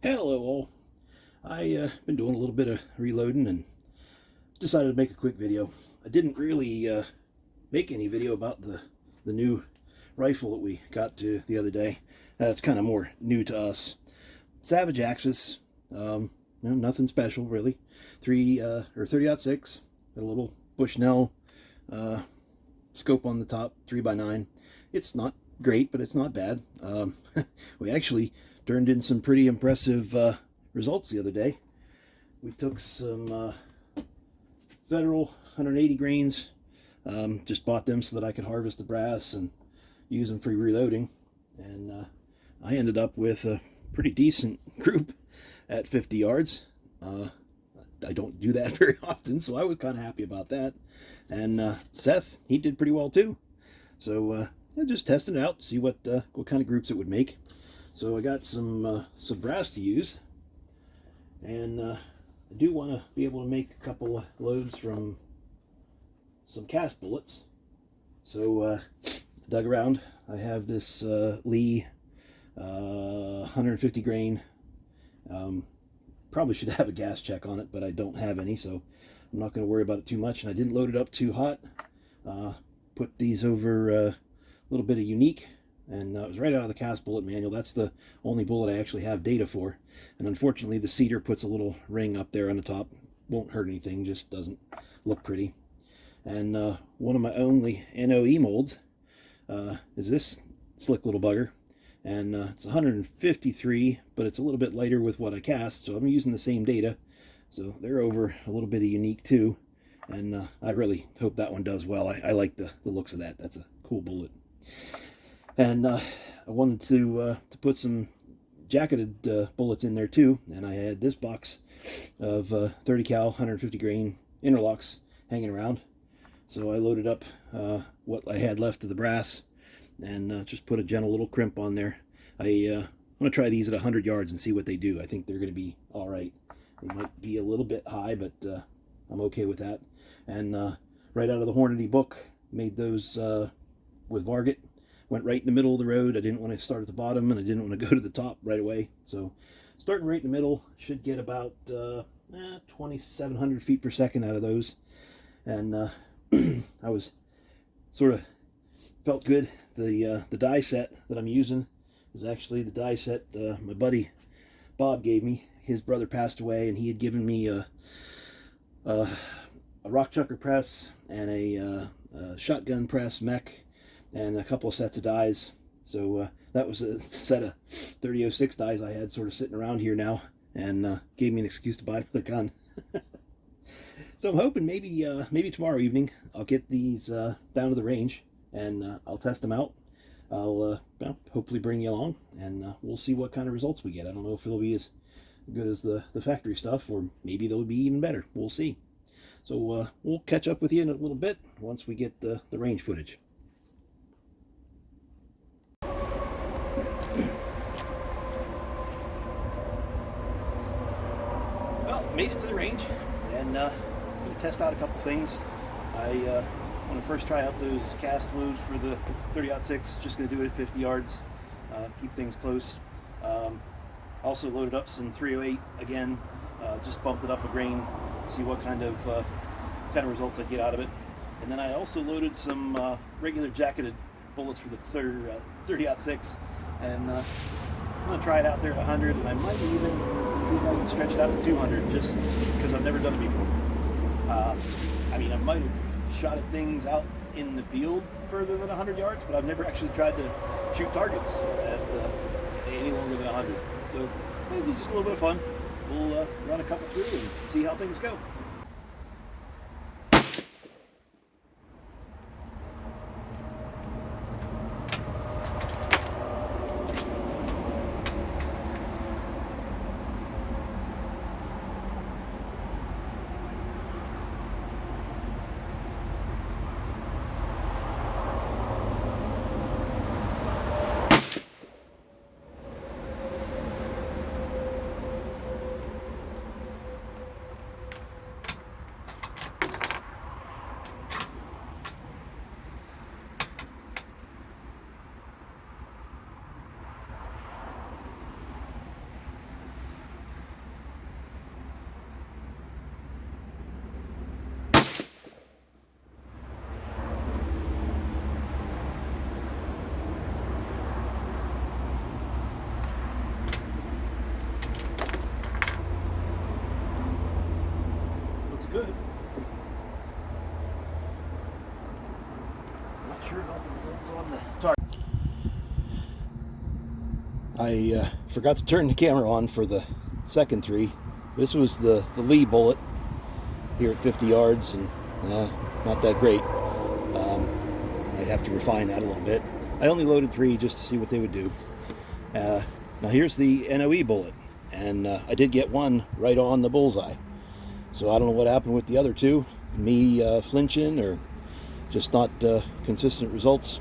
Hello all. I been doing a little bit of reloading and decided to make a quick video. I didn't really make any video about the new rifle that we got the other day. It's kind of more new to us. Savage Axis. Nothing special really. 30-06. A little Bushnell scope on the top, 3x9. It's not great, but it's not bad. We actually turned in some pretty impressive results the other day. We took some Federal 180 grains, just bought them so that I could harvest the brass and use them for reloading, and I ended up with a pretty decent group at 50 yards. I don't do that very often, so I was kind of happy about that. And Seth, he did pretty well too. So just testing it out to see what kind of groups it would make. So I got some brass to use, and I do want to be able to make a couple of loads from some cast bullets. So dug around. I have this Lee 150 grain. Probably should have a gas check on it, but I don't have any, so I'm not going to worry about it too much. And I didn't load it up too hot. Put these over a little bit of Unique, and it was right out of the cast bullet manual. That's the only bullet I actually have data for. And unfortunately, the cedar puts a little ring up there on the top. Won't hurt anything, just doesn't look pretty. And one of my only NOE molds is this slick little bugger. And it's 153, but it's a little bit lighter with what I cast, so I'm using the same data. So they're over a little bit of Unique too, and I really hope that one does well. I like the looks of that. That's a cool bullet. And I wanted to put some jacketed bullets in there too, and I had this box of 30 cal 150 grain interlocks hanging around. So I loaded up what I had left of the brass, and just put a gentle little crimp on there. I want to try these at 100 yards and see what they do. I think they're going to be all right. They might be a little bit high, but I'm okay with that. And right out of the Hornady book, made those with Varget. Went right in the middle of the road. I didn't want to start at the bottom, and I didn't want to go to the top right away. So starting right in the middle, should get about 2,700 feet per second out of those. And I was sort of felt good. The die set that I'm using is actually the die set my buddy Bob gave me. His brother passed away, and he had given me a rock chucker press and a shotgun press mech and a couple of sets of dies. So that was a set of 30-06 dies I had sort of sitting around here now, and gave me an excuse to buy another gun. So I'm hoping maybe tomorrow evening I'll get these down to the range, and I'll test them out. I'll hopefully bring you along, and we'll see what kind of results we get. I don't know if it'll be as good as the factory stuff, or maybe they'll be even better. We'll see. So we'll catch up with you in a little bit once we get the range footage. Well, made it to the range, and I'm going to test out a couple things. I want to first try out those cast loads for the 30-06. Just going to do it at 50 yards, keep things close. Also loaded up some 308 again, just bumped it up a grain, see what kind of results I get out of it. And then I also loaded some regular jacketed bullets for the 30-06, and I'm going to try it out there at 100, and I might even see if I can stretch it out to 200, just because I've never done it before. I mean, I might have shot at things out in the field further than 100 yards, but I've never actually tried to shoot targets at any longer than 100. So maybe just a little bit of fun. We'll run a couple through and see how things go. I forgot to turn the camera on for the second three. This was the Lee bullet here at 50 yards, and not that great. I'd have to refine that a little bit. I only loaded 3 just to see what they would do. Now here's the NOE bullet, and I did get one right on the bullseye. So I don't know what happened with the other 2, me flinching or just not consistent results.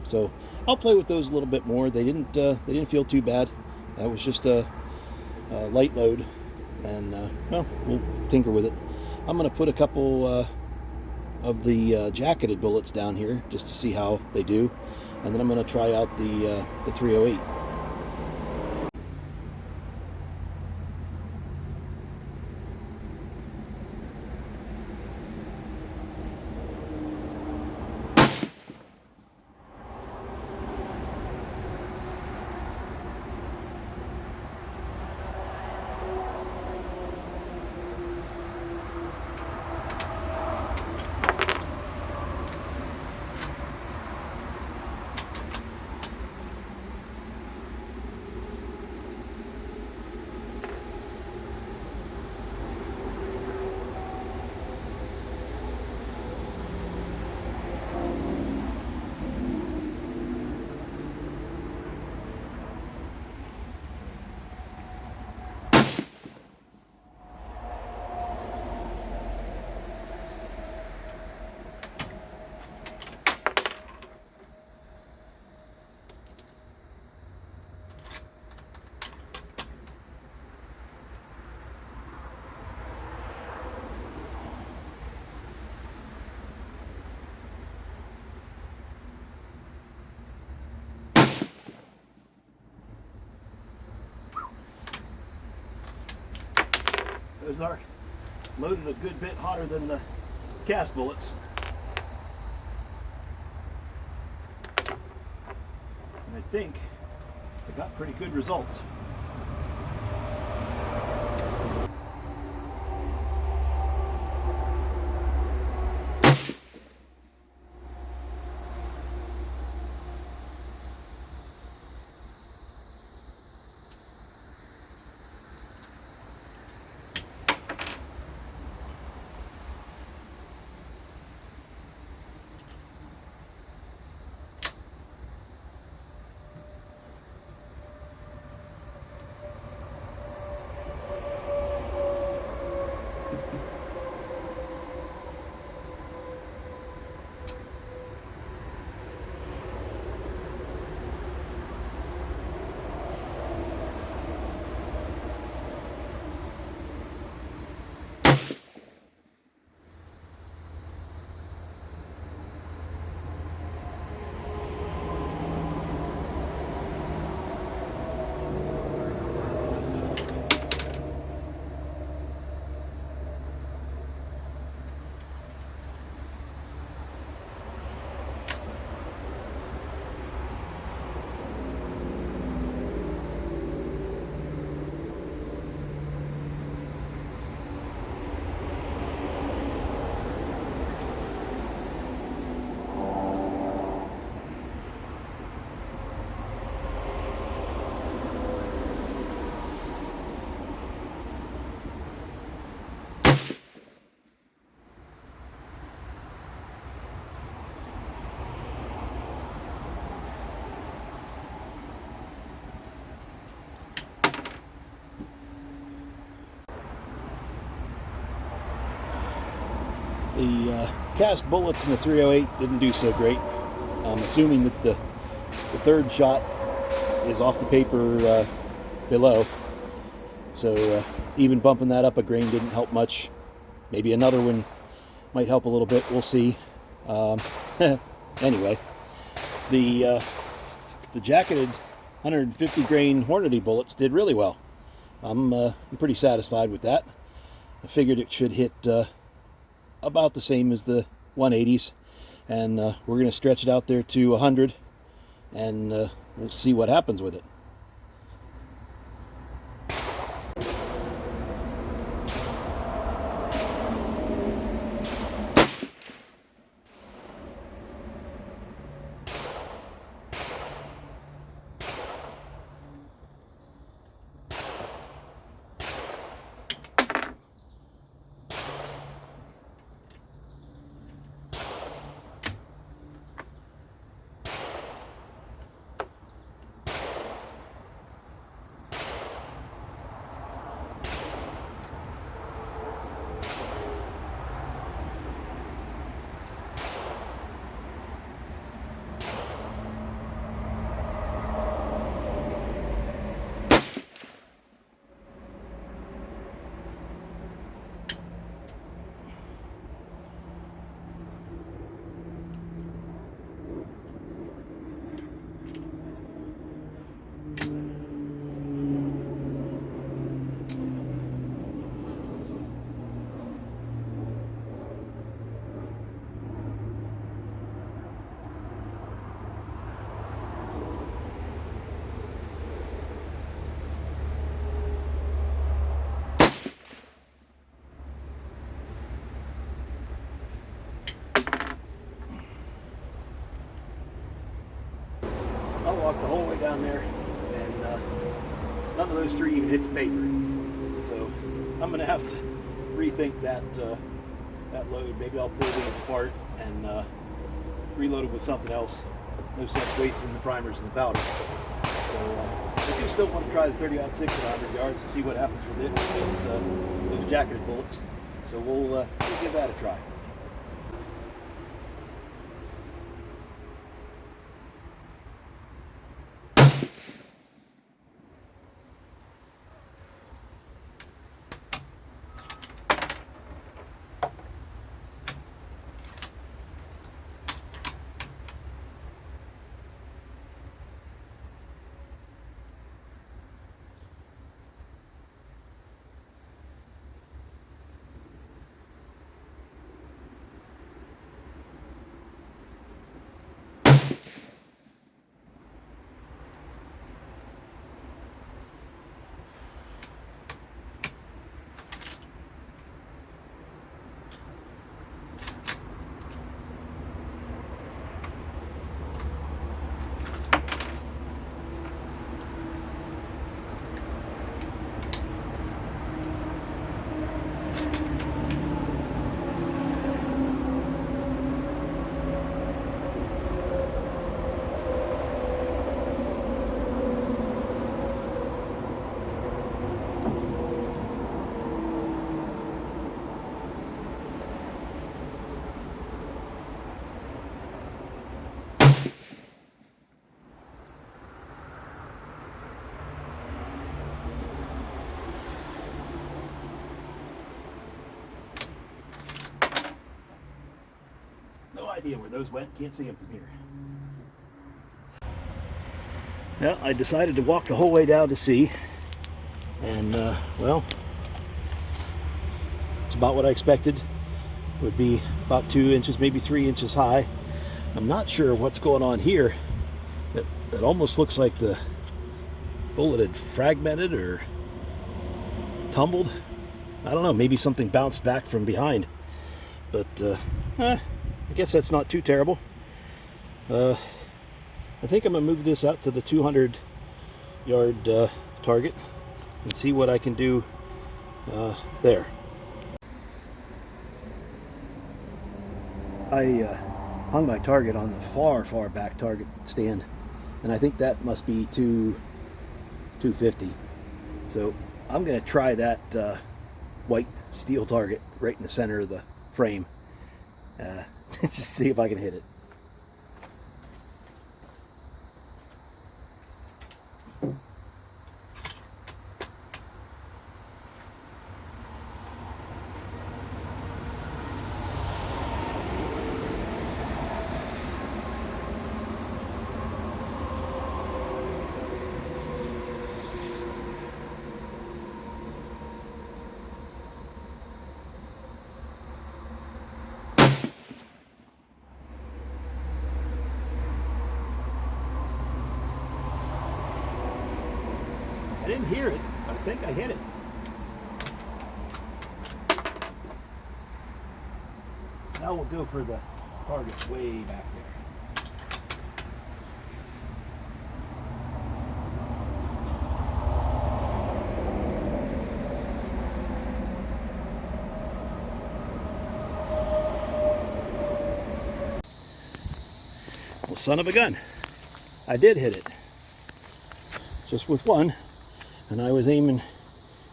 So I'll play with those a little bit more. They didn't feel too bad. That was just a light load, and well, we'll tinker with it. I'm going to put a couple of the jacketed bullets down here just to see how they do, and then I'm going to try out the 308. Those are loaded a good bit hotter than the cast bullets. And I think I got pretty good results. The cast bullets in the 308 didn't do so great. I'm assuming that the third shot is off the paper below. So even bumping that up a grain didn't help much. Maybe another one might help a little bit. We'll see. Anyway, the jacketed 150 grain Hornady bullets did really well. I'm pretty satisfied with that. I figured it should hit about the same as the 180s, and we're going to stretch it out there to 100, and we'll see what happens with it. down there, and none of those three even hit the paper. So I'm going to have to rethink that load. Maybe I'll pull these apart and reload it with something else. No sense wasting the primers and the powder. So I do still want to try the 30-06 at 100 yards to see what happens with it, those jacketed bullets. So we'll give that a try. No idea where those went. Can't see them from here. Yeah, I decided to walk the whole way down to see, and well, it's about what I expected. It would be about 2 inches, maybe 3 inches high. I'm not sure what's going on here. It almost looks like the bullet had fragmented or tumbled. I don't know, maybe something bounced back from behind. But I guess that's not too terrible. I think I'm going to move this out to the 200 yard target and see what I can do there. I hung my target on the far back target stand, and I think that must be 250. So I'm going to try that white steel target right in the center of the frame. Just see if I can hit it. I didn't hear it, but I think I hit it. Now we'll go for the target way back there. Well, son of a gun. I did hit it. Just with one. And I was aiming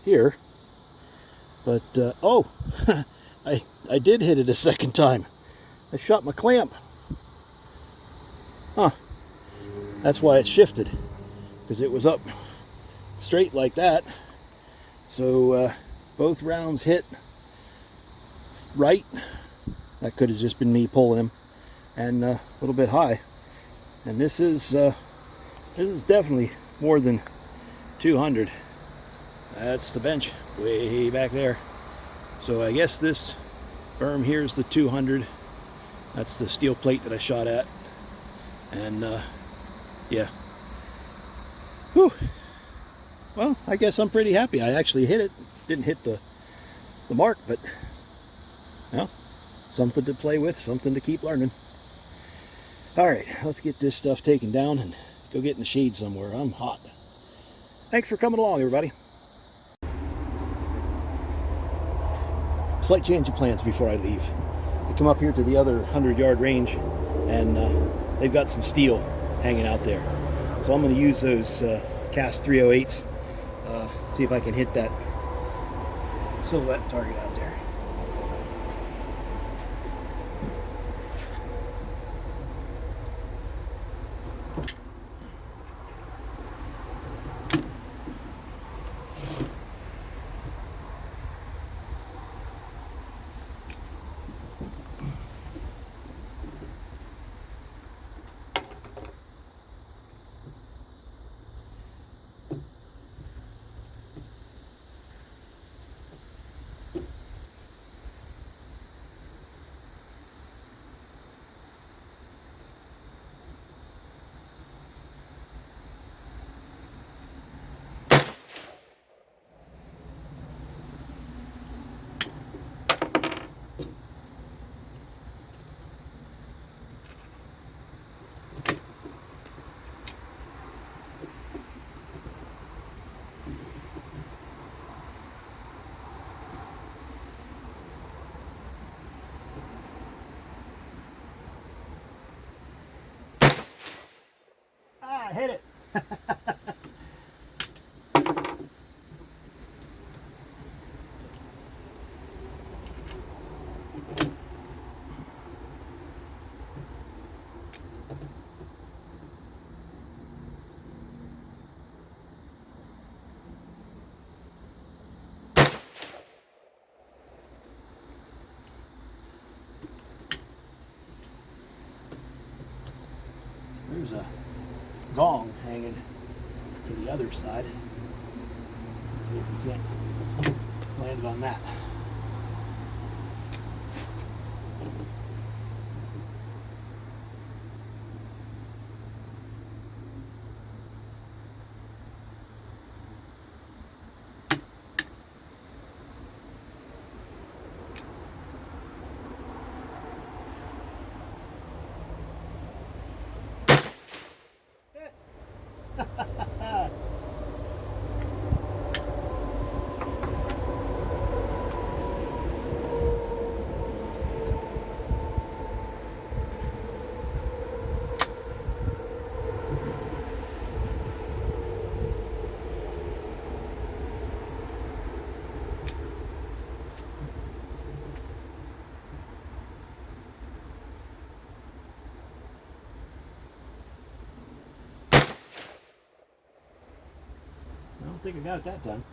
here, but oh, I did hit it a second time. I shot my clamp. Huh. That's why it shifted, because it was up straight like that. So both rounds hit right. That could have just been me pulling him, and a little bit high. And this is definitely more than 200. That's the bench way back there. So I guess this berm here is the 200. That's the steel plate that I shot at. And yeah. Whew. Well, I guess I'm pretty happy. I actually hit it. Didn't hit the mark, but well, something to play with, something to keep learning. All right, let's get this stuff taken down and go get in the shade somewhere. I'm hot. Thanks for coming along, everybody. Slight change of plans before I leave. I come up here to the other 100-yard range, and they've got some steel hanging out there. So I'm going to use those cast 308s, see if I can hit that silhouette target out there. I hit it. There's a gong hanging to the other side. Let's see if we can't land it on that. I don't think I got it that time.